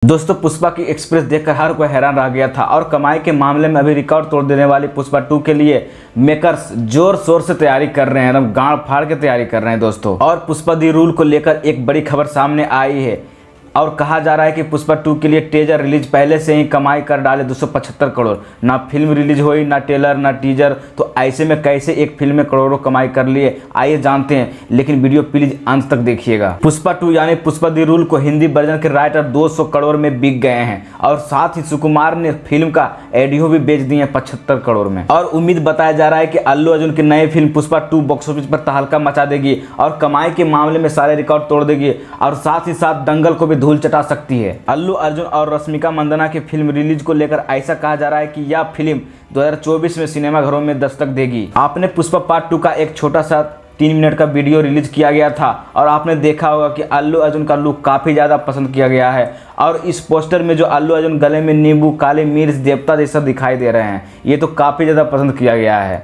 दोस्तों पुष्पा की एक्सप्रेस देखकर हर कोई हैरान रह गया था और कमाई के मामले में अभी रिकॉर्ड तोड़ देने वाली पुष्पा 2 के लिए मेकर्स जोर शोर से तैयारी कर रहे हैं, एकदम गांड फाड़ के तैयारी कर रहे हैं दोस्तों। और पुष्पा दी रूल को लेकर एक बड़ी खबर सामने आई है और कहा जा रहा है कि पुष्पा 2 के लिए टीजर रिलीज पहले से ही कमाई कर डाले 275 करोड़। ना फिल्म रिलीज हुई, ना ट्रेलर, ना टीजर, तो ऐसे में कैसे एक फिल्म में करोड़ों कमाई कर लिए, आइए जानते हैं, लेकिन वीडियो प्लीज अंत तक देखिएगा। पुष्पा 2 यानी पुष्पा दी रूल को हिंदी वर्जन के राइटर 200 करोड़ में बिक गए हैं और साथ ही सुकुमार ने फिल्म का ऑडियो भी बेच दिए 75 करोड़ में। और उम्मीद बताया जा रहा है कि अल्लू अर्जुन की नई फिल्म पुष्पा 2 बॉक्स ऑफिस पर तहलका मचा देगी और कमाई के मामले में सारे रिकॉर्ड तोड़ देगी और साथ ही साथ दंगल को भी धूल चटा सकती है। अल्लू अर्जुन और रश्मिका मंदाना की फिल्म रिलीज को लेकर ऐसा कहा जा रहा है कि यह फिल्म 2024 में सिनेमाघरों में दस्तक देगी। आपने पुष्पा पार्ट 2 का एक छोटा सा 3 मिनट का वीडियो रिलीज किया गया था और आपने देखा होगा कि अल्लू अर्जुन का लुक काफ़ी ज़्यादा पसंद किया गया है और इस पोस्टर में जो अल्लू अर्जुन गले में नींबू, काली मिर्च, देवता जैसा दिखाई दे रहे हैं, ये तो काफ़ी ज़्यादा पसंद किया गया है।